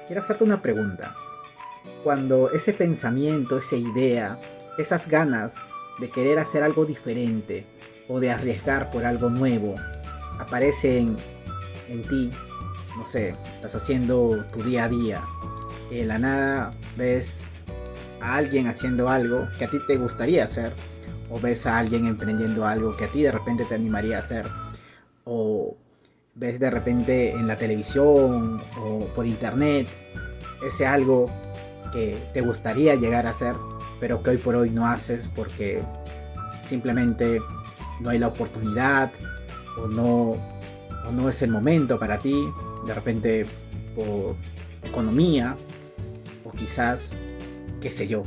quiero hacerte una pregunta. Cuando ese pensamiento, esa idea, esas ganas de querer hacer algo diferente o de arriesgar por algo nuevo aparecen en ti, no sé, estás haciendo tu día a día y de la nada ves a alguien haciendo algo que a ti te gustaría hacer, o ves a alguien emprendiendo algo que a ti de repente te animaría a hacer, o ves de repente en la televisión o por internet ese algo que te gustaría llegar a hacer, pero que hoy por hoy no haces porque simplemente no hay la oportunidad o no es el momento para ti, de repente por economía o quizás, qué sé yo,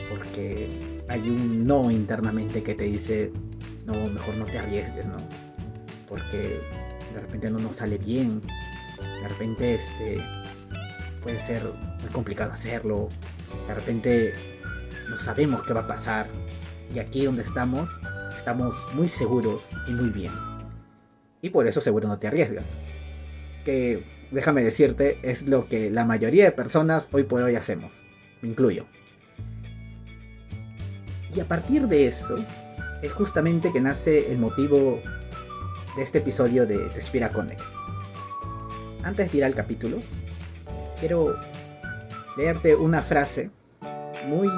porque hay un no internamente que te dice, no, mejor no te arriesgues, ¿no? Porque de repente no nos sale bien, de repente puede ser muy complicado hacerlo, de repente no sabemos qué va a pasar y aquí donde estamos muy seguros y muy bien. Y por eso seguro no te arriesgas. Que déjame decirte, es lo que la mayoría de personas hoy por hoy hacemos. Me incluyo. Y a partir de eso, es justamente que nace el motivo de este episodio de Despira Connect. Antes de ir al capítulo, quiero leerte una frase muy,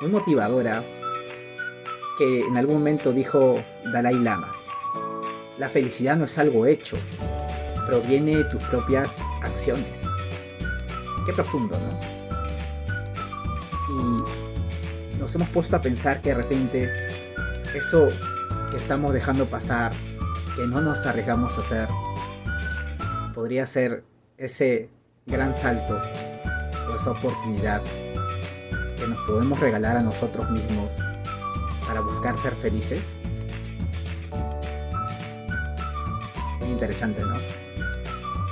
muy motivadora que en algún momento dijo Dalai Lama. La felicidad no es algo hecho, proviene de tus propias acciones. Qué profundo, ¿no? Y nos hemos puesto a pensar que de repente eso que estamos dejando pasar, que no nos arriesgamos a hacer, podría ser ese gran salto o esa oportunidad que nos podemos regalar a nosotros mismos para buscar ser felices. Muy interesante, ¿no?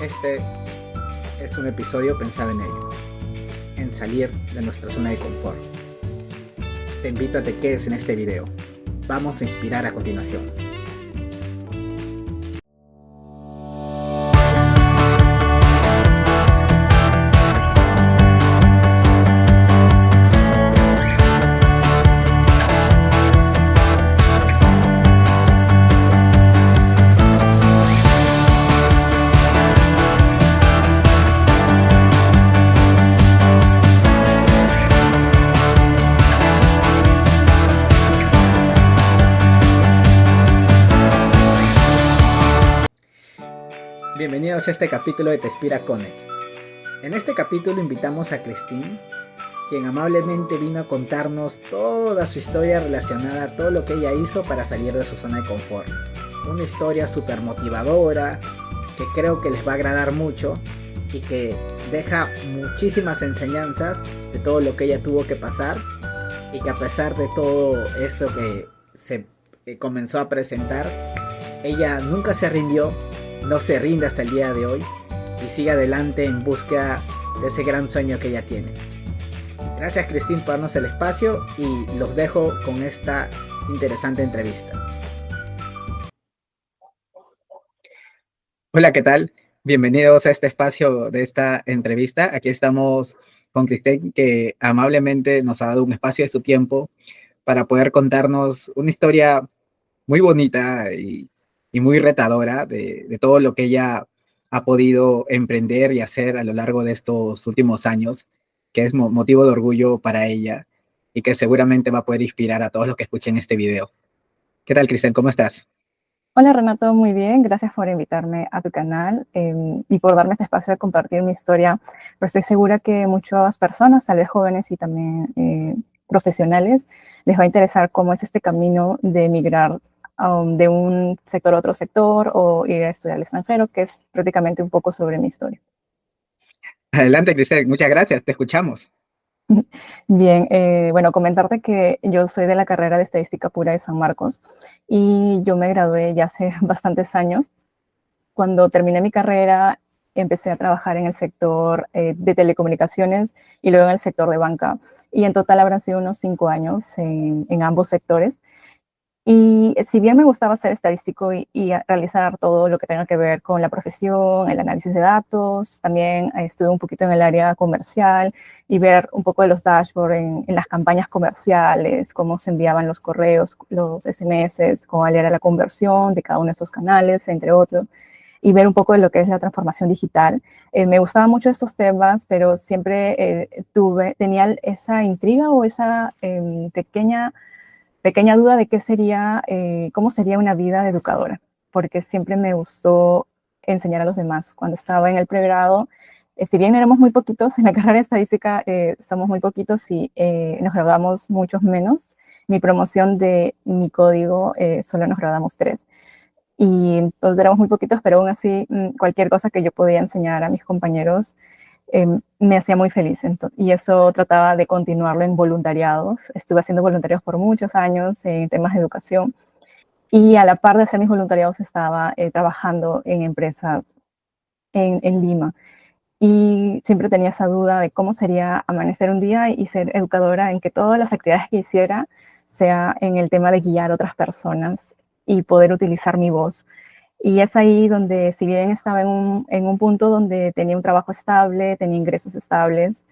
Este es un episodio pensado en ello, en salir de nuestra zona de confort. Te invito a que te quedes en este video. Vamos a inspirar a continuación. Bienvenidos a este capítulo de Despira Connect. En este capítulo invitamos a Christine, quien amablemente vino a contarnos toda su historia relacionada a todo lo que ella hizo para salir de su zona de confort. Una historia súper motivadora, que creo que les va a agradar mucho y que deja muchísimas enseñanzas de todo lo que ella tuvo que pasar y que a pesar de todo eso que se comenzó a presentar, ella nunca se rindió, no se rinde hasta el día de hoy y sigue adelante en búsqueda de ese gran sueño que ella tiene. Gracias, Christine, por darnos el espacio y los dejo con esta interesante entrevista. Hola, ¿qué tal? Bienvenidos a este espacio de esta entrevista. Aquí estamos con Christine, que amablemente nos ha dado un espacio de su tiempo para poder contarnos una historia muy bonita y muy retadora de todo lo que ella ha podido emprender y hacer a lo largo de estos últimos años, que es motivo de orgullo para ella y que seguramente va a poder inspirar a todos los que escuchen este video. ¿Qué tal, Cristian? ¿Cómo estás? Hola Renato, muy bien, gracias por invitarme a tu canal y por darme este espacio de compartir mi historia, pero estoy segura que muchas personas, tal vez jóvenes y también profesionales, les va a interesar cómo es este camino de emigrar de un sector a otro sector o ir a estudiar al extranjero, que es prácticamente un poco sobre mi historia. Adelante, Cristian, muchas gracias, te escuchamos. Bien, bueno, comentarte que yo soy de la carrera de Estadística Pura de San Marcos y yo me gradué ya hace bastantes años. Cuando terminé mi carrera, empecé a trabajar en el sector de telecomunicaciones y luego en el sector de banca. Y en total habrán sido unos 5 años en ambos sectores. Y si bien me gustaba ser estadístico y realizar todo lo que tenga que ver con la profesión, el análisis de datos, también estuve un poquito en el área comercial y ver un poco de los dashboards en las campañas comerciales, cómo se enviaban los correos, los SMS, cuál era la conversión de cada uno de estos canales, entre otros, y ver un poco de lo que es la transformación digital. Me gustaban mucho estos temas, pero siempre tenía esa intriga o esa pequeña duda de qué sería, cómo sería una vida de educadora, porque siempre me gustó enseñar a los demás. Cuando estaba en el pregrado, si bien éramos muy poquitos en la carrera de estadística, somos muy poquitos y nos graduamos muchos menos. Mi promoción de mi código solo nos graduamos 3. Y entonces éramos muy poquitos, pero aún así cualquier cosa que yo podía enseñar a mis compañeros me hacía muy feliz. Y eso trataba de continuarlo en voluntariados. Estuve haciendo voluntariados por muchos años en temas de educación. Y a la par de hacer mis voluntariados estaba trabajando en empresas en Lima. Y siempre tenía esa duda de cómo sería amanecer un día y ser educadora en que todas las actividades que hiciera sea en el tema de guiar a otras personas y poder utilizar mi voz. Y es ahí donde, si bien estaba en un punto donde tenía un trabajo estable, tenía ingresos estables,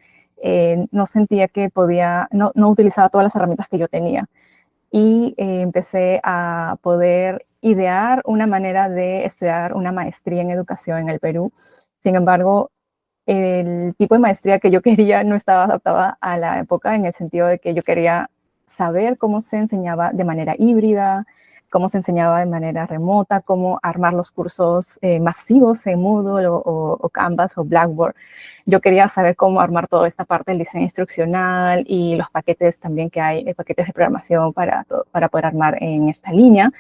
no sentía que podía, no utilizaba todas las herramientas que yo tenía. Y empecé a poder idear una manera de estudiar una maestría en educación en el Perú. Sin embargo, el tipo de maestría que yo quería no estaba adaptada a la época en el sentido de que yo quería saber cómo se enseñaba de manera híbrida, cómo se enseñaba de manera remota, cómo armar los cursos masivos en Moodle o Canvas o Blackboard. Yo quería saber cómo armar toda esta parte del diseño instruccional y los paquetes también que hay, paquetes de programación para poder armar en esta línea.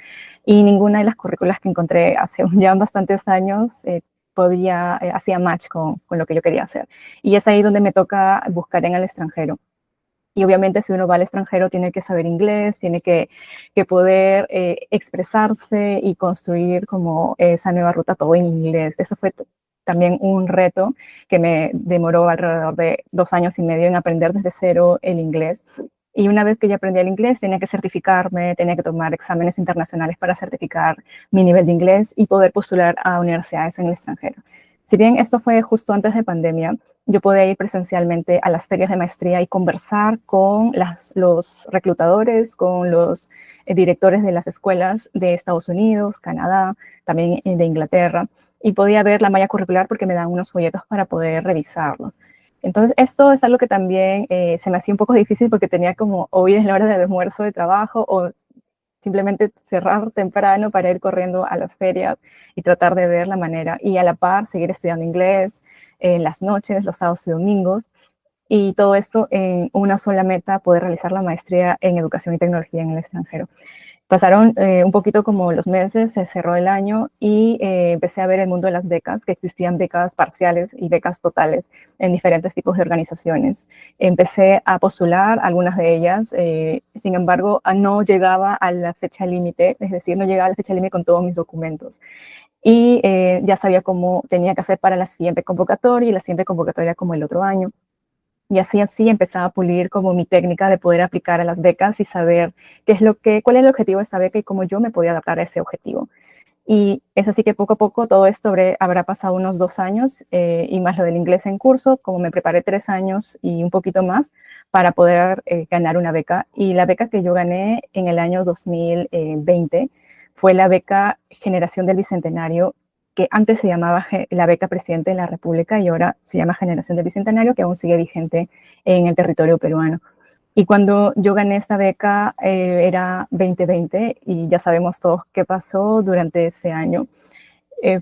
Y ninguna de las currículas que encontré hace ya bastantes años hacía match con lo que yo quería hacer. Y es ahí donde me toca buscar en el extranjero. Y obviamente si uno va al extranjero tiene que saber inglés, tiene que poder expresarse y construir como esa nueva ruta todo en inglés. Eso fue también un reto que me demoró alrededor de 2 años y medio en aprender desde cero el inglés. Y una vez que ya aprendí el inglés, tenía que certificarme, tenía que tomar exámenes internacionales para certificar mi nivel de inglés y poder postular a universidades en el extranjero. Si bien esto fue justo antes de pandemia, yo podía ir presencialmente a las ferias de maestría y conversar con los reclutadores, con los directores de las escuelas de Estados Unidos, Canadá, también de Inglaterra, y podía ver la malla curricular porque me dan unos folletos para poder revisarlo. Entonces, esto es algo que también se me hacía un poco difícil porque tenía como o ir en la hora de almuerzo de trabajo o simplemente cerrar temprano para ir corriendo a las ferias y tratar de ver la manera y a la par seguir estudiando inglés en las noches, los sábados y domingos y todo esto en una sola meta, poder realizar la maestría en educación y tecnología en el extranjero. Pasaron un poquito como los meses, se cerró el año y empecé a ver el mundo de las becas, que existían becas parciales y becas totales en diferentes tipos de organizaciones. Empecé a postular algunas de ellas, sin embargo, no llegaba a la fecha límite, es decir, no llegaba a la fecha límite con todos mis documentos. Y ya sabía cómo tenía que hacer para la siguiente convocatoria y la siguiente convocatoria como el otro año. Y así empezaba a pulir como mi técnica de poder aplicar a las becas y saber cuál es el objetivo de esta beca y cómo yo me podía adaptar a ese objetivo. Y es así que poco a poco todo esto habrá pasado unos 2 años y más lo del inglés en curso, como me preparé 3 años y un poquito más para poder ganar una beca. Y la beca que yo gané en el año 2020 fue la beca Generación del Bicentenario, que antes se llamaba la beca Presidente de la República y ahora se llama Generación del Bicentenario, que aún sigue vigente en el territorio peruano. Y cuando yo gané esta beca era 2020 y ya sabemos todos qué pasó durante ese año.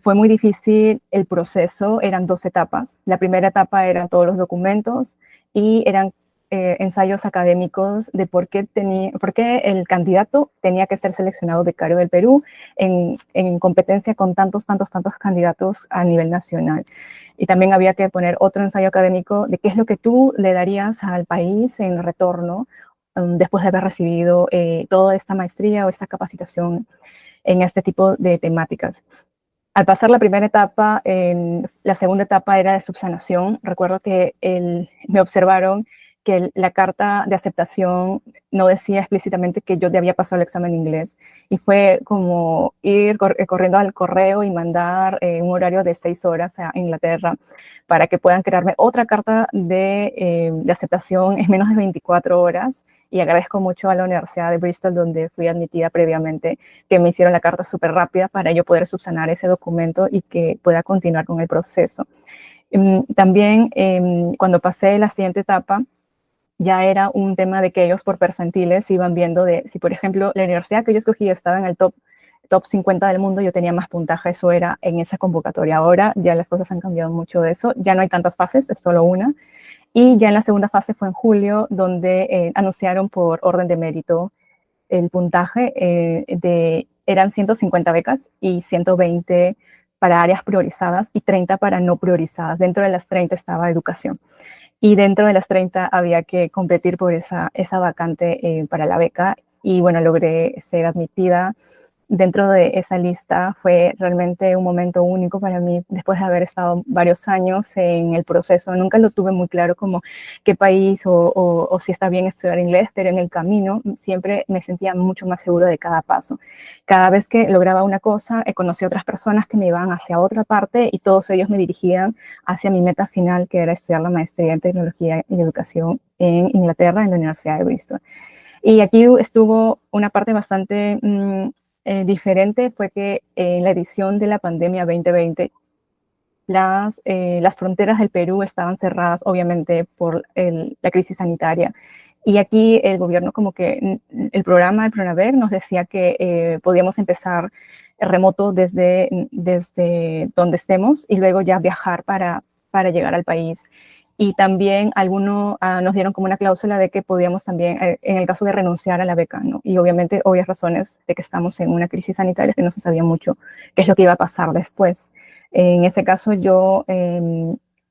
Fue muy difícil el proceso, eran 2 etapas. La primera etapa eran todos los documentos y eran ensayos académicos de por qué el candidato tenía que ser seleccionado becario del Perú en competencia con tantos candidatos a nivel nacional. Y también había que poner otro ensayo académico de qué es lo que tú le darías al país en retorno después de haber recibido toda esta maestría o esta capacitación en este tipo de temáticas. Al pasar la primera etapa, la segunda etapa era de subsanación. Recuerdo que me observaron que la carta de aceptación no decía explícitamente que yo ya había pasado el examen de inglés. Y fue como ir corriendo al correo y mandar un horario de 6 horas a Inglaterra para que puedan crearme otra carta de aceptación en menos de 24 horas. Y agradezco mucho a la Universidad de Bristol, donde fui admitida previamente, que me hicieron la carta súper rápida para yo poder subsanar ese documento y que pueda continuar con el proceso. También cuando pasé la siguiente etapa, ya era un tema de que ellos por percentiles iban viendo de si, por ejemplo, la universidad que yo escogí estaba en el top 50 del mundo, yo tenía más puntaje, eso era en esa convocatoria. Ahora ya las cosas han cambiado mucho de eso, ya no hay tantas fases, es solo una. Y ya en la segunda fase fue en julio, donde anunciaron por orden de mérito el puntaje eran 150 becas y 120 para áreas priorizadas y 30 para no priorizadas. Dentro de las 30 estaba educación. Y dentro de las 30 había que competir por esa vacante para la beca. Y bueno, logré ser admitida dentro de esa lista. Fue realmente un momento único para mí después de haber estado varios años en el proceso. Nunca lo tuve muy claro como qué país o si está bien estudiar inglés, pero en el camino siempre me sentía mucho más segura de cada paso. Cada vez que lograba una cosa, conocí a otras personas que me iban hacia otra parte y todos ellos me dirigían hacia mi meta final, que era estudiar la maestría en tecnología y educación en Inglaterra, en la Universidad de Bristol. Y aquí estuvo una parte bastante diferente, fue que en la edición de la pandemia 2020, las fronteras del Perú estaban cerradas, obviamente, por la crisis sanitaria. Y aquí el gobierno, como que el programa del Pronaver nos decía que podíamos empezar remoto desde donde estemos y luego ya viajar para llegar al país. Y también algunos nos dieron como una cláusula de que podíamos también, en el caso de renunciar a la beca, ¿no? Y obviamente, obvias razones de que estamos en una crisis sanitaria, que no se sabía mucho qué es lo que iba a pasar después. En ese caso yo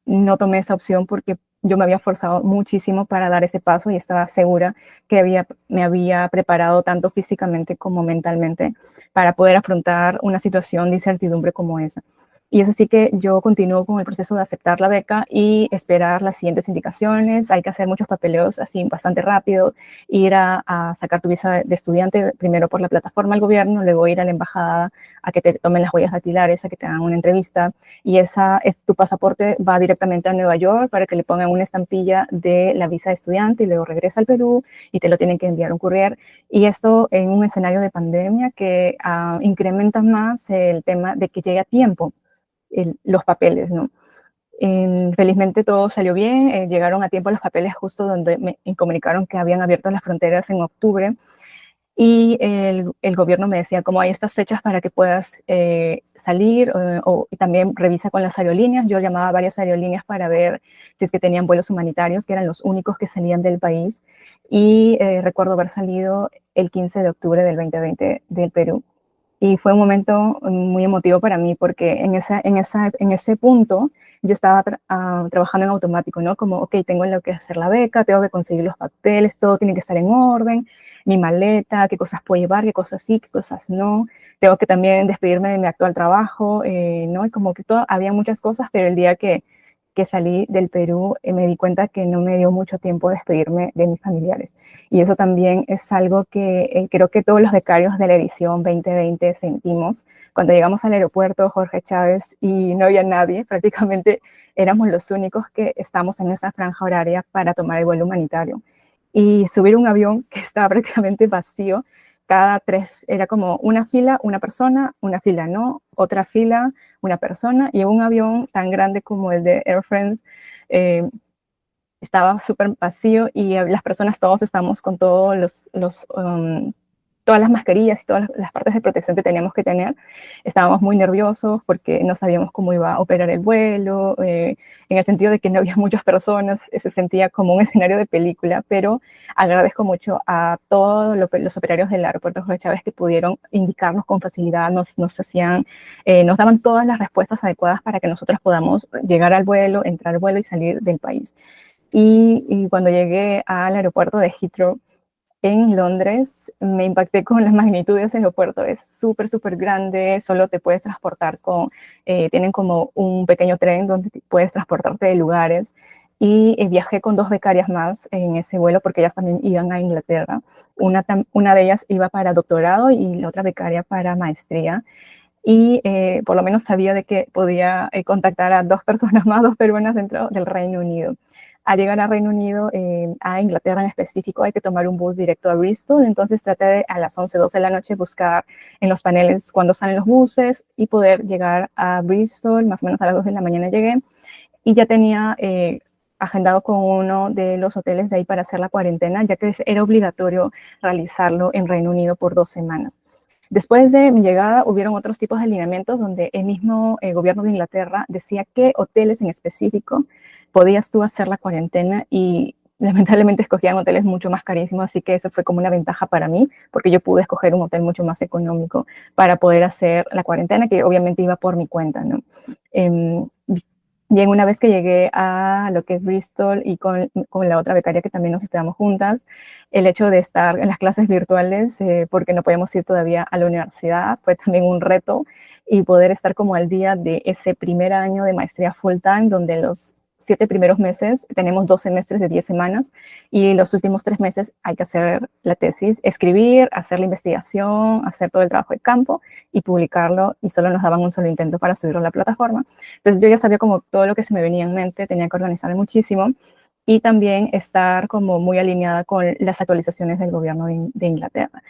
no tomé esa opción porque yo me había forzado muchísimo para dar ese paso y estaba segura que me había preparado tanto físicamente como mentalmente para poder afrontar una situación de incertidumbre como esa. Y es así que yo continúo con el proceso de aceptar la beca y esperar las siguientes indicaciones. Hay que hacer muchos papeleos así bastante rápido, ir a sacar tu visa de estudiante primero por la plataforma del gobierno, luego ir a la embajada a que te tomen las huellas dactilares, a que te hagan una entrevista y tu pasaporte va directamente a Nueva York para que le pongan una estampilla de la visa de estudiante y luego regresa al Perú y te lo tienen que enviar un courier. Y esto en un escenario de pandemia que incrementa más el tema de que llegue a tiempo los papeles, ¿no? Felizmente todo salió bien, llegaron a tiempo los papeles justo donde me comunicaron que habían abierto las fronteras en octubre y el gobierno me decía como hay estas fechas para que puedas salir y también revisa con las aerolíneas. Yo llamaba a varias aerolíneas para ver si es que tenían vuelos humanitarios, que eran los únicos que salían del país y recuerdo haber salido el 15 de octubre del 2020 del Perú. Y fue un momento muy emotivo para mí porque en ese punto yo estaba trabajando en automático, ¿no? Como, ok, tengo que hacer la beca, tengo que conseguir los papeles, todo tiene que estar en orden, mi maleta, qué cosas puedo llevar, qué cosas sí, qué cosas no. Tengo que también despedirme de mi actual trabajo, ¿no? Y como que había muchas cosas, pero el día que salí del Perú, me di cuenta que no me dio mucho tiempo despedirme de mis familiares. Y eso también es algo que creo que todos los becarios de la edición 2020 sentimos. Cuando llegamos al aeropuerto Jorge Chávez y no había nadie, prácticamente éramos los únicos que estamos en esa franja horaria para tomar el vuelo humanitario. Y subir un avión que estaba prácticamente vacío, cada tres, era como una fila, una fila no, otra fila, una persona, y un avión tan grande como el de Air France estaba súper vacío y las personas todos estamos con todos todas las mascarillas y todas las partes de protección que teníamos que tener. Estábamos muy nerviosos porque no sabíamos cómo iba a operar el vuelo, en el sentido de que no había muchas personas, se sentía como un escenario de película, pero agradezco mucho a todos los operarios del aeropuerto Jorge Chávez que pudieron indicarnos con facilidad, nos daban todas las respuestas adecuadas para que nosotros podamos llegar al vuelo, entrar al vuelo y salir del país. Y cuando llegué al aeropuerto de Heathrow en Londres, me impacté con las magnitudes del aeropuerto. Es súper, súper grande, solo te puedes transportar tienen como un pequeño tren donde puedes transportarte de lugares. y viajé con 2 becarias más en ese vuelo porque ellas también iban a Inglaterra. Una de ellas iba para doctorado y la otra becaria para maestría. Y por lo menos sabía de que podía contactar a 2 personas más, 2 peruanas dentro del Reino Unido. Al llegar al Reino Unido, a Inglaterra en específico, hay que tomar un bus directo a Bristol. Entonces traté de a las 11, 12 de la noche buscar en los paneles cuándo salen los buses y poder llegar a Bristol. Más o menos a las 2 de la mañana llegué y ya tenía agendado con uno de los hoteles de ahí para hacer la cuarentena, ya que era obligatorio realizarlo en Reino Unido por 2 semanas. Después de mi llegada, hubieron otros tipos de alineamientos donde el mismo gobierno de Inglaterra decía qué hoteles en específico podías tú hacer la cuarentena y lamentablemente escogían hoteles mucho más carísimos, así que eso fue como una ventaja para mí, porque yo pude escoger un hotel mucho más económico para poder hacer la cuarentena, que obviamente iba por mi cuenta, ¿no? Eh, Bien, una vez que llegué a lo que es Bristol y con la otra becaria que también nos estudiamos juntas, el hecho de estar en las clases virtuales, porque no podíamos ir todavía a la universidad, fue también un reto y poder estar como al día de ese primer año de maestría full time, donde los 7 primeros meses tenemos 2 semestres de 10 semanas y los últimos 3 meses hay que hacer la tesis, escribir, hacer la investigación, hacer todo el trabajo de campo y publicarlo y solo nos daban un solo intento para subirlo a la plataforma. Entonces yo ya sabía como todo lo que se me venía en mente, tenía que organizarme muchísimo y también estar como muy alineada con las actualizaciones del gobierno de Inglaterra.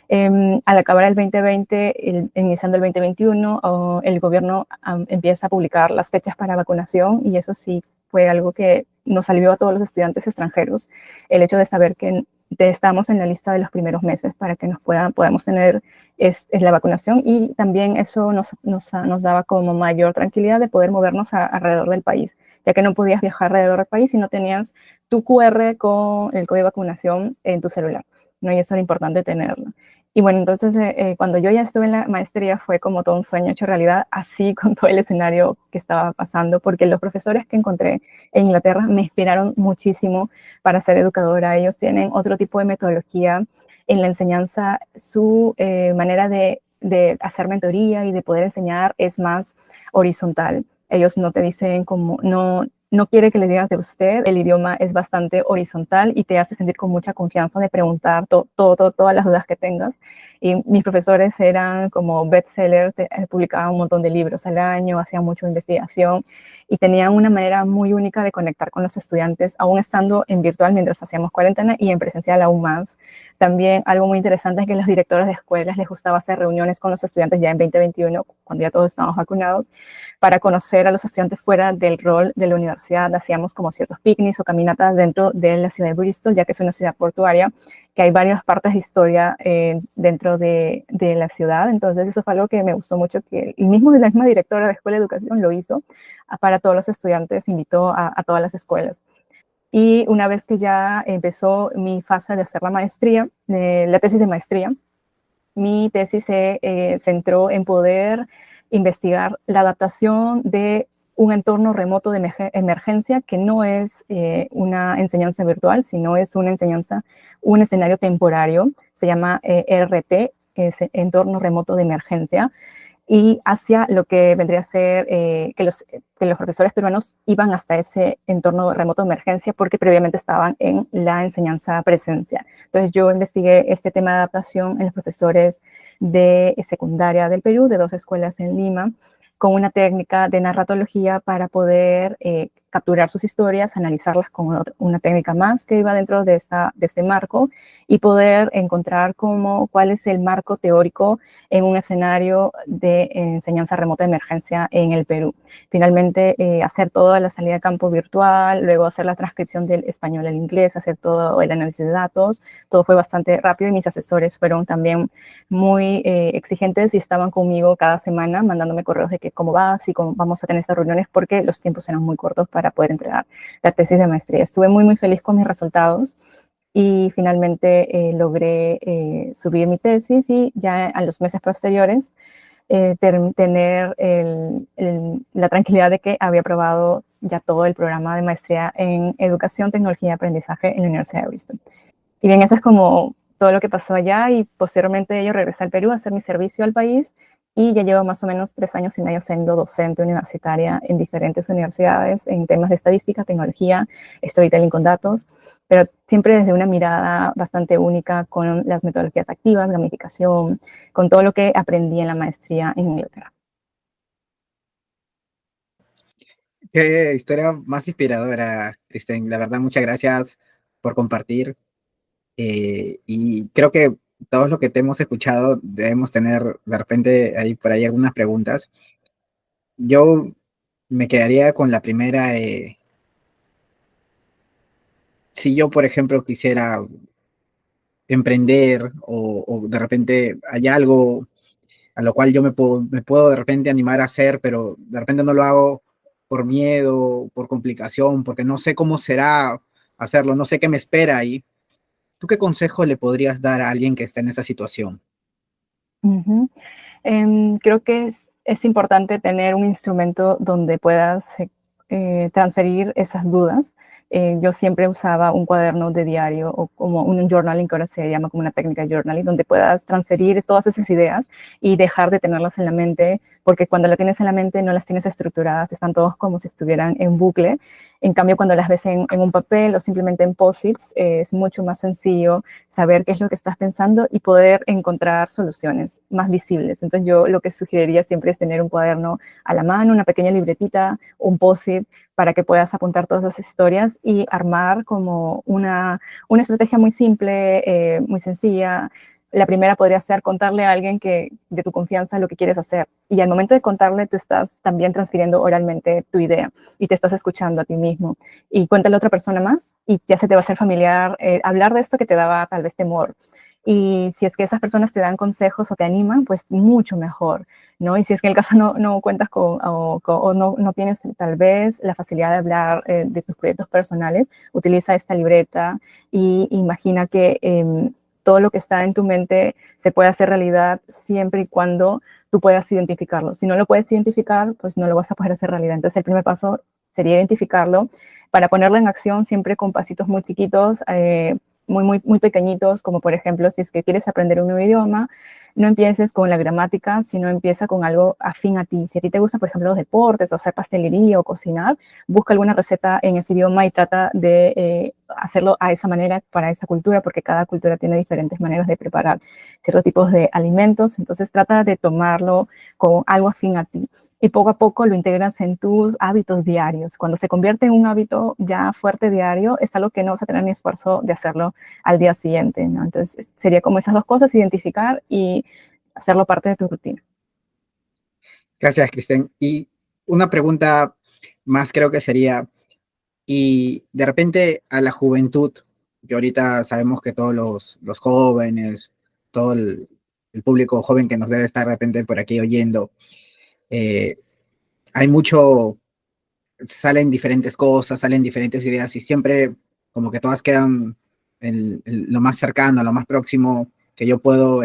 Al acabar el 2020, iniciando el 2021, el gobierno empieza a publicar las fechas para vacunación y eso sí fue algo que nos alivió a todos los estudiantes extranjeros, el hecho de saber que estamos en la lista de los primeros meses para que podamos tener es la vacunación y también eso nos daba como mayor tranquilidad de poder movernos alrededor del país, ya que no podías viajar alrededor del país si no tenías tu QR con el código de vacunación en tu celular, ¿no? Y eso era importante tenerlo. Y bueno, entonces cuando yo ya estuve en la maestría fue como todo un sueño hecho realidad, así con todo el escenario que estaba pasando, porque los profesores que encontré en Inglaterra me inspiraron muchísimo para ser educadora. Ellos tienen otro tipo de metodología en la enseñanza, su manera de hacer mentoría y de poder enseñar es más horizontal. Ellos no te dicen como, no quiere que le digas de usted, el idioma es bastante horizontal y te hace sentir con mucha confianza de preguntar todas las dudas que tengas. Y mis profesores eran como bestsellers, publicaban un montón de libros al año, hacían mucha investigación y tenían una manera muy única de conectar con los estudiantes, aún estando en virtual mientras hacíamos cuarentena y en presencial aún más. También algo muy interesante es que los directores de escuelas les gustaba hacer reuniones con los estudiantes ya en 2021, cuando ya todos estábamos vacunados, para conocer a los estudiantes fuera del rol de la universidad. Hacíamos como ciertos picnics o caminatas dentro de la ciudad de Bristol, ya que es una ciudad portuaria, que hay varias partes de historia dentro de la ciudad. Entonces eso fue algo que me gustó mucho, que la misma directora de Escuela de Educación lo hizo para todos los estudiantes, invitó a todas las escuelas. Y una vez que ya empezó mi fase de hacer la maestría, la tesis de maestría, mi tesis se centró en poder investigar la adaptación de un entorno remoto de emergencia que no es una enseñanza virtual, sino es una enseñanza, un escenario temporario, se llama ERT, es entorno remoto de emergencia, y hacia lo que vendría a ser que los profesores peruanos iban hasta ese entorno remoto de emergencia porque previamente estaban en la enseñanza presencial. Entonces yo investigué este tema de adaptación en los profesores de secundaria del Perú, de 2 escuelas en Lima, con una técnica de narratología para poder capturar sus historias, analizarlas con una técnica más que iba dentro de este marco y poder encontrar cuál es el marco teórico en un escenario de enseñanza remota de emergencia en el Perú. Finalmente, hacer toda la salida de campo virtual, luego hacer la transcripción del español al inglés, hacer todo el análisis de datos, todo fue bastante rápido y mis asesores fueron también muy exigentes y estaban conmigo cada semana mandándome correos de que cómo vas y cómo vamos a tener estas reuniones porque los tiempos eran muy cortos para poder entregar la tesis de maestría. Estuve muy, muy feliz con mis resultados y finalmente logré subir mi tesis y ya a los meses posteriores tener la tranquilidad de que había aprobado ya todo el programa de maestría en educación, tecnología y aprendizaje en la Universidad de Bristol. Y bien, eso es como todo lo que pasó allá y posteriormente yo regresé al Perú a hacer mi servicio al país y ya llevo más o menos 3 años y medio siendo docente universitaria en diferentes universidades en temas de estadística, tecnología, storytelling con datos, pero siempre desde una mirada bastante única con las metodologías activas, gamificación, con todo lo que aprendí en la maestría en Inglaterra. Qué historia más inspiradora, Kristen. La verdad, muchas gracias por compartir. Y creo que todos los que te hemos escuchado debemos tener de repente ahí por ahí algunas preguntas. Yo me quedaría con la primera. Si yo, por ejemplo, quisiera emprender o de repente hay algo a lo cual yo me puedo de repente animar a hacer, pero de repente no lo hago por miedo, por complicación, porque no sé cómo será hacerlo, no sé qué me espera ahí. ¿Tú qué consejo le podrías dar a alguien que está en esa situación? Ujú. Creo que es importante tener un instrumento donde puedas transferir esas dudas. Yo siempre usaba un cuaderno de diario o como un journaling, que ahora se llama como una técnica de journaling, donde puedas transferir todas esas ideas y dejar de tenerlas en la mente, porque cuando las tienes en la mente no las tienes estructuradas, están todos como si estuvieran en bucle. En cambio, cuando las ves en un papel o simplemente en post-its, es mucho más sencillo saber qué es lo que estás pensando y poder encontrar soluciones más visibles. Entonces yo lo que sugeriría siempre es tener un cuaderno a la mano, una pequeña libretita, un post-it para que puedas apuntar todas las historias y armar como una estrategia muy simple, muy sencilla. La primera podría ser contarle a alguien que de tu confianza lo que quieres hacer. Y al momento de contarle, tú estás también transfiriendo oralmente tu idea y te estás escuchando a ti mismo. Y cuéntale a otra persona más y ya se te va a hacer familiar hablar de esto que te daba tal vez temor. Y si es que esas personas te dan consejos o te animan, pues mucho mejor, ¿no? Y si es que en el caso no cuentas o no tienes tal vez la facilidad de hablar de tus proyectos personales, utiliza esta libreta y imagina que todo lo que está en tu mente se puede hacer realidad siempre y cuando tú puedas identificarlo. Si no lo puedes identificar, pues no lo vas a poder hacer realidad. Entonces el primer paso sería identificarlo para ponerlo en acción siempre con pasitos muy chiquitos, muy pequeñitos, como por ejemplo, si es que quieres aprender un nuevo idioma, no empieces con la gramática, sino empieza con algo afín a ti. Si a ti te gustan, por ejemplo, los deportes, o hacer pastelería o cocinar, busca alguna receta en ese idioma y trata de hacerlo a esa manera para esa cultura, porque cada cultura tiene diferentes maneras de preparar ciertos tipos de alimentos. Entonces trata de tomarlo con algo afín a ti y poco a poco lo integras en tus hábitos diarios. Cuando se convierte en un hábito ya fuerte diario, es algo que no vas a tener ni esfuerzo de hacerlo al día siguiente, ¿no? Entonces sería como esas dos cosas, identificar y hacerlo parte de tu rutina. Gracias, Kristen. Y una pregunta más creo que sería, y de repente a la juventud, que ahorita sabemos que todos los jóvenes, todo el público joven que nos debe estar de repente por aquí oyendo, eh, hay mucho, salen diferentes cosas, salen diferentes ideas y siempre como que todas quedan en lo más cercano, lo más próximo que yo puedo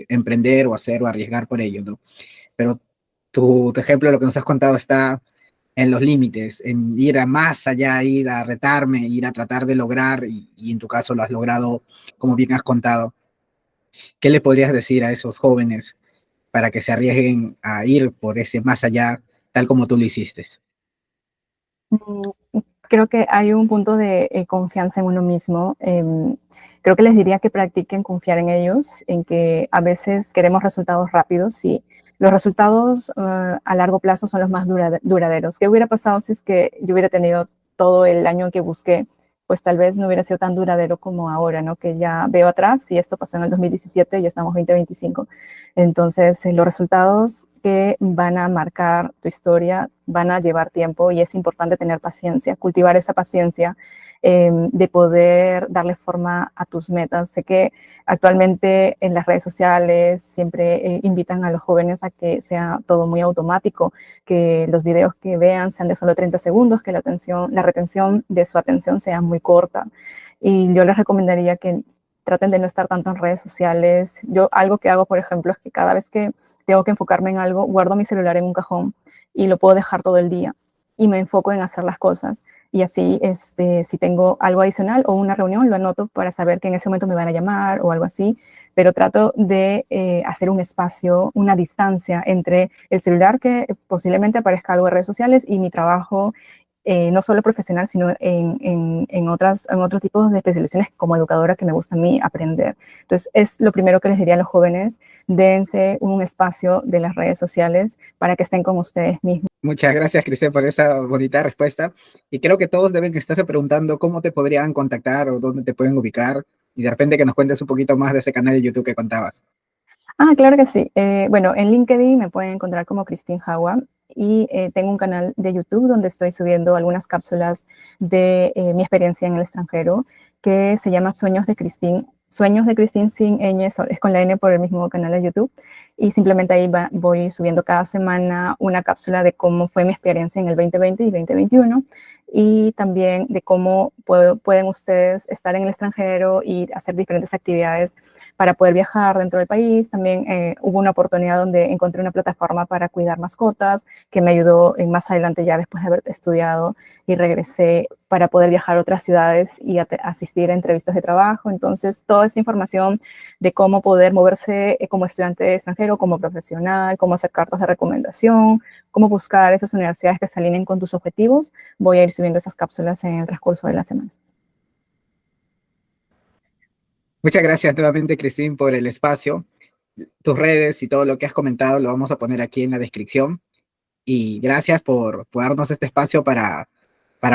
emprender o hacer o arriesgar por ello, ¿no? Pero tu ejemplo, lo que nos has contado, está en los límites, en ir a más allá, ir a retarme, ir a tratar de lograr, y en tu caso lo has logrado, como bien has contado. ¿Qué le podrías decir a esos jóvenes para que se arriesguen a ir por ese más allá, tal como tú lo hiciste? Mm, Creo que hay un punto de confianza en uno mismo. Creo que les diría que practiquen confiar en ellos, en que a veces queremos resultados rápidos y los resultados a largo plazo son los más duraderos. ¿Qué hubiera pasado si es que yo hubiera tenido todo el año que busqué? Pues tal vez no hubiera sido tan duradero como ahora, ¿no? Que ya veo atrás y esto pasó en el 2017 y ya estamos 2025. Entonces, los resultados que van a marcar tu historia van a llevar tiempo y es importante tener paciencia, cultivar esa paciencia de poder darle forma a tus metas. Sé que actualmente en las redes sociales siempre invitan a los jóvenes a que sea todo muy automático, que los videos que vean sean de solo 30 segundos, que la retención de su atención sea muy corta. Y yo les recomendaría que traten de no estar tanto en redes sociales. Yo algo que hago, por ejemplo, es que cada vez que tengo que enfocarme en algo, guardo mi celular en un cajón y lo puedo dejar todo el día. y me enfoco en hacer las cosas. Y así, si tengo algo adicional o una reunión, lo anoto para saber que en ese momento me van a llamar o algo así, pero trato de hacer un espacio, una distancia entre el celular, que posiblemente aparezca algo en redes sociales, y mi trabajo, no solo profesional, sino en otros tipos de especializaciones como educadora que me gusta a mí aprender. Entonces, es lo primero que les diría a los jóvenes: dense un espacio de las redes sociales para que estén con ustedes mismos. Muchas gracias, Cristel, por esa bonita respuesta. Y creo que todos deben estarse preguntando cómo te podrían contactar o dónde te pueden ubicar. Y de repente que nos cuentes un poquito más de ese canal de YouTube que contabas. Claro que sí. Bueno, en LinkedIn me pueden encontrar como Christine Hawa, y tengo un canal de YouTube donde estoy subiendo algunas cápsulas de mi experiencia en el extranjero, que se llama Sueños de Christine. Sueños de Christine sin ñ, es con la N por el mismo canal de YouTube. Y simplemente ahí voy subiendo cada semana una cápsula de cómo fue mi experiencia en el 2020 y 2021, y también de cómo pueden ustedes estar en el extranjero y hacer diferentes actividades para poder viajar dentro del país. También hubo una oportunidad donde encontré una plataforma para cuidar mascotas que me ayudó más adelante, ya después de haber estudiado y regresé, para poder viajar a otras ciudades y asistir a entrevistas de trabajo. Entonces, toda esa información de cómo poder moverse como estudiante extranjero, como profesional, cómo hacer cartas de recomendación, cómo buscar esas universidades que se alineen con tus objetivos, voy a ir subiendo esas cápsulas en el transcurso de las semanas. Muchas gracias nuevamente, Cristín, por el espacio. Tus redes y todo lo que has comentado lo vamos a poner aquí en la descripción. Y gracias por darnos este espacio para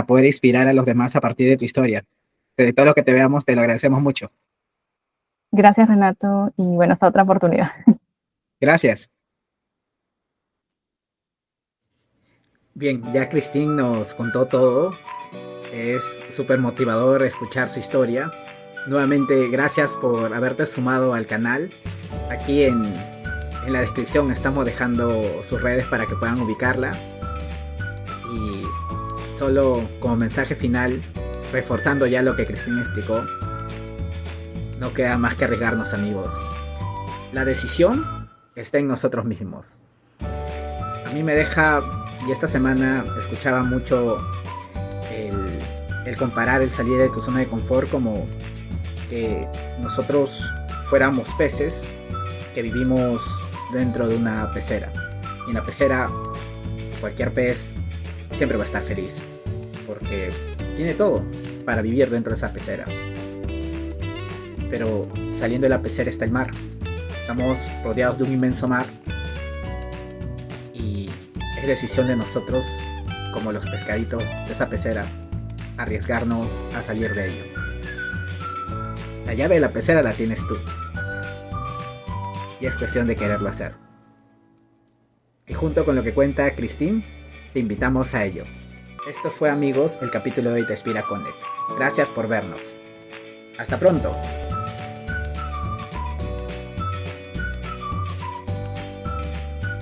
poder inspirar a los demás a partir de tu historia. De todo lo que te veamos, te lo agradecemos mucho. Gracias, Renato, y bueno, hasta otra oportunidad. Gracias. Bien, ya Christine nos contó todo. Es súper motivador escuchar su historia. Nuevamente, gracias por haberte sumado al canal. Aquí en la descripción estamos dejando sus redes para que puedan ubicarla. Y solo como mensaje final, reforzando ya lo que Christine explicó, no queda más que arriesgarnos, amigos. La decisión está en nosotros mismos. A mí me deja, y esta semana escuchaba mucho el comparar el salir de tu zona de confort como que nosotros fuéramos peces que vivimos dentro de una pecera. Y en la pecera cualquier pez siempre va a estar feliz, porque tiene todo para vivir dentro de esa pecera. Pero saliendo de la pecera está el mar. Estamos rodeados de un inmenso mar, y es decisión de nosotros, como los pescaditos de esa pecera, arriesgarnos a salir de ello. La llave de la pecera la tienes tú, y es cuestión de quererlo hacer. Y junto con lo que cuenta Christine, te invitamos a ello. Esto fue, amigos, el capítulo de Te Inspira Connect. Gracias por vernos. Hasta pronto.